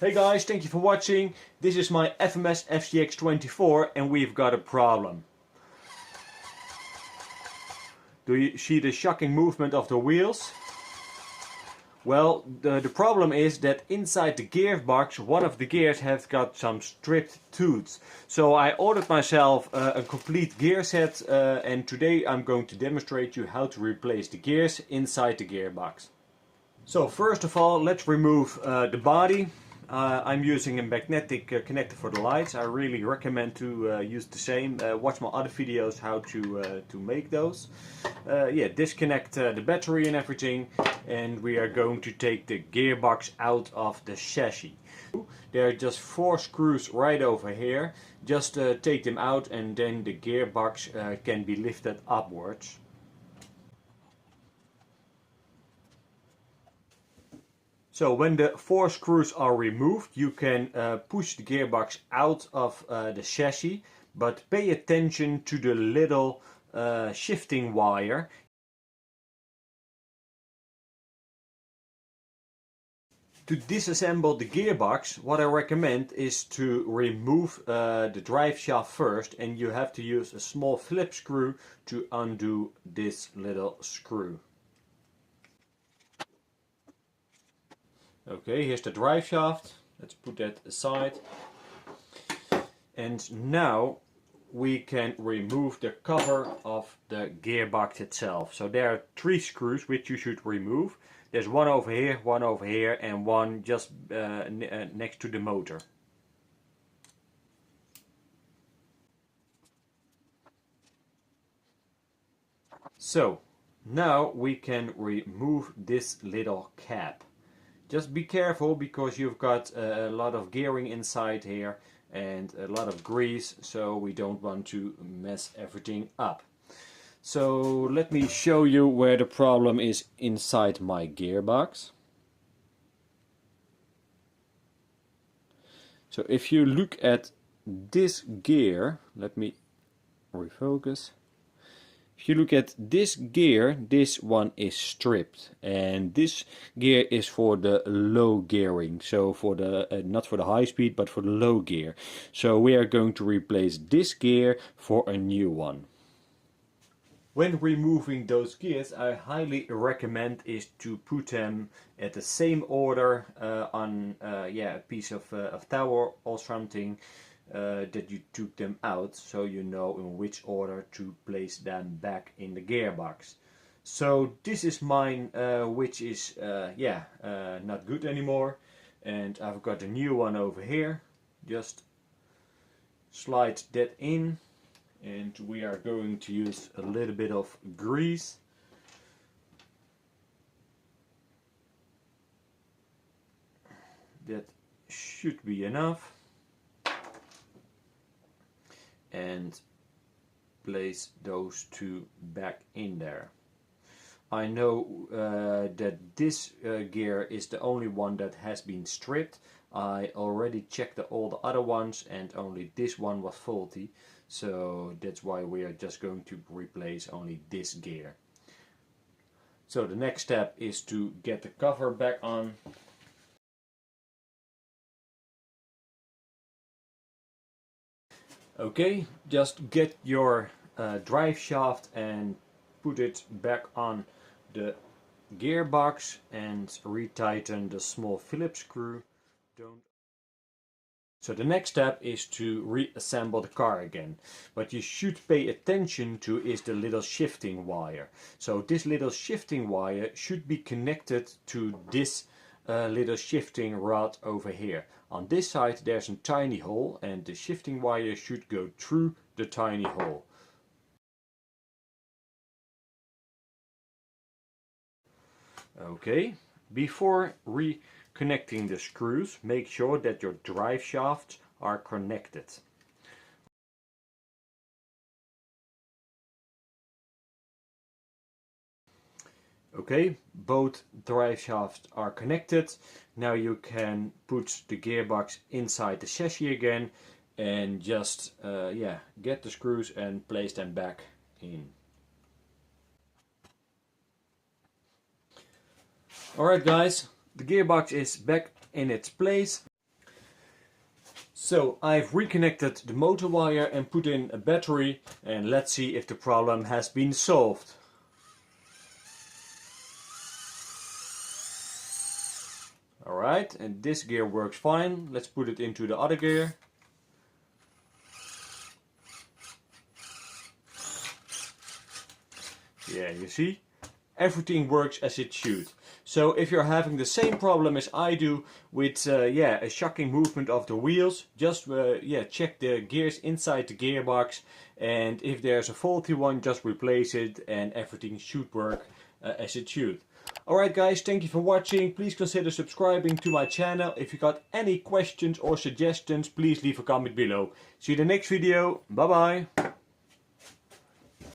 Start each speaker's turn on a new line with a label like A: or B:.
A: Hey guys, thank you for watching. This is my FMS FCX24 and we've got a problem. Do you see the shocking movement of the wheels? Well, the problem is that inside the gearbox one of the gears has got some stripped tooths. So I ordered myself a complete gear set and today I'm going to demonstrate you how to replace the gears inside the gearbox. So first of all, let's remove the body. I'm using a magnetic connector for the lights. I really recommend to use the same. Watch my other videos how to make those. Yeah, disconnect the battery and everything, and we are going to take the gearbox out of the chassis. There are just 4 screws right over here. Just take them out and then the gearbox can be lifted upwards. So when the 4 screws are removed, you can push the gearbox out of the chassis, but pay attention to the little shifting wire. To disassemble the gearbox, what I recommend is to remove the drive shaft first, and you have to use a small Phillips screw to undo this little screw. Okay, here's the drive shaft. Let's put that aside. And now we can remove the cover of the gearbox itself. So there are 3 screws which you should remove. There's one over here, and one just next to the motor. So now we can remove this little cap. Just be careful because you've got a lot of gearing inside here and a lot of grease, so we don't want to mess everything up. So let me show you where the problem is inside my gearbox. So if you look at this gear, let me refocus. If you look at this gear, this one is stripped, and this gear is for the low gearing, so for the not for the high speed but for the low gear. So we are going to replace this gear for a new one. When removing those gears, I highly recommend is to put them at the same order on a piece of towel or something. That you took them out, so you know in which order to place them back in the gearbox. So this is mine, which is not good anymore, and I've got a new one over here. Just slide that in, and we are going to use a little bit of grease. That should be enough. And place those 2 back in there. I know that this gear is the only one that has been stripped. I already checked all the other ones and only this one was faulty, so that's why we are just going to replace only this gear. So the next step is to get the cover back on. Okay, just get your drive shaft and put it back on the gearbox and retighten the small Phillips screw. So the next step is to reassemble the car again. What you should pay attention to is the little shifting wire. So this little shifting wire should be connected to this little shifting rod over here. On this side there's a tiny hole, and the shifting wire should go through the tiny hole. Okay, before reconnecting the screws, make sure that your drive shafts are connected. Okay, both drive shafts are connected. Now you can put the gearbox inside the chassis again and just get the screws and place them back in. Alright guys, the gearbox is back in its place. So I've reconnected the motor wire and put in a battery, and let's see if the problem has been solved. Alright, and this gear works fine. Let's put it into the other gear. Yeah, you see? Everything works as it should. So if you're having the same problem as I do with a shocking movement of the wheels, just check the gears inside the gearbox, and if there's a faulty one, just replace it and everything should work as it should. Alright guys, thank you for watching. Please consider subscribing to my channel. If you got any questions or suggestions, please leave a comment below. See you in the next video. Bye bye.